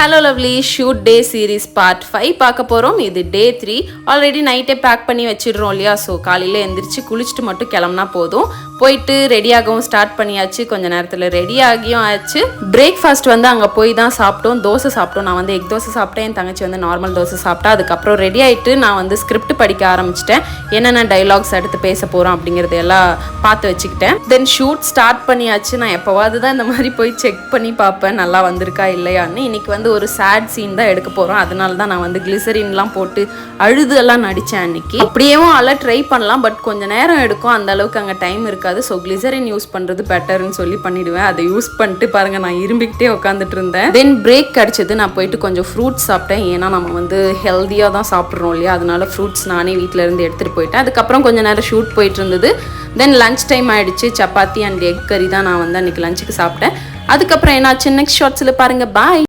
Hello lovely shoot டே series part 5 பார்க்க போகிறோம். இது டே 3. ஆல்ரெடி நைட்டே பேக் பண்ணி வச்சிடுறோம் இல்லையா? ஸோ காலையில் எந்திரிச்சு குளிச்சுட்டு மட்டும் கிளம்புனா போதும். போயிட்டு ரெடியாகவும் ஸ்டார்ட் பண்ணியாச்சு. கொஞ்சம் நேரத்தில் ரெடி ஆகியும் ஆச்சு. பிரேக்ஃபாஸ்ட் வந்து அங்கே போய் தான் சாப்பிட்டோம். தோசை சாப்பிட்டோம். நான் வந்து எக் தோசை சாப்பிட்டேன். என் தங்கச்சி வந்து நார்மல் தோசை சாப்பிட்டா. அதுக்கப்புறம் ரெடி ஆகிட்டு நான் வந்து ஸ்கிரிப்ட் படிக்க ஆரம்பிச்சிட்டேன். என்னென்ன டைலாக்ஸ் எடுத்து பேச போகிறோம் அப்படிங்கிறது எல்லாம் பார்த்து வச்சுக்கிட்டேன். தென் ஷூட் ஸ்டார்ட் பண்ணியாச்சு. நான் எப்போவாது தான் இந்த மாதிரி போய் செக் பண்ணி பார்ப்பேன் நல்லா வந்திருக்கா இல்லையான்னு. இன்னைக்கு வந்து ஒரு சேட் சீன் தான் எடுக்க போகிறோம். அதனால தான் நான் வந்து கிளிசரின்லாம் போட்டு அழுது எல்லாம் நடித்தேன் அன்னைக்கு. அப்படியேவும் அல ட்ரை பண்ணலாம், பட் கொஞ்சம் நேரம் எடுக்கும். அந்த அளவுக்கு அங்கே டைம் இருக்காது. ஸோ கிளிசரின் யூஸ் பண்ணுறது பெட்டர்னு சொல்லி பண்ணிவிடுவேன். அதை யூஸ் பண்ணிட்டு பாருங்கள், நான் இரும்பிக்கிட்டே உட்காந்துட்டு இருந்தேன். தென் பிரேக் கிடச்சிது. நான் போயிட்டு கொஞ்சம் ஃப்ரூட்ஸ் சாப்பிட்டேன். ஏன்னா நம்ம வந்து ஹெல்த்தியாக தான் சாப்பிட்றோம் இல்லையா? அதனால ஃப்ரூட்ஸ் நானே வீட்டிலேருந்து எடுத்துகிட்டு போயிட்டேன். அதுக்கப்புறம் கொஞ்சம் நேரம் ஷூட் போயிட்டு இருந்தது. தென் லன்ச் டைம் ஆகிடுச்சு. சப்பாத்தி அண்ட் எக் கறி தான் நான் வந்து அன்றைக்கி லஞ்சுக்கு சாப்பிட்டேன். அதுக்கப்புறம் என்னாச்சு நெக்ஸ்ட் ஷார்ட்ஸில் பாருங்கள். பாய்.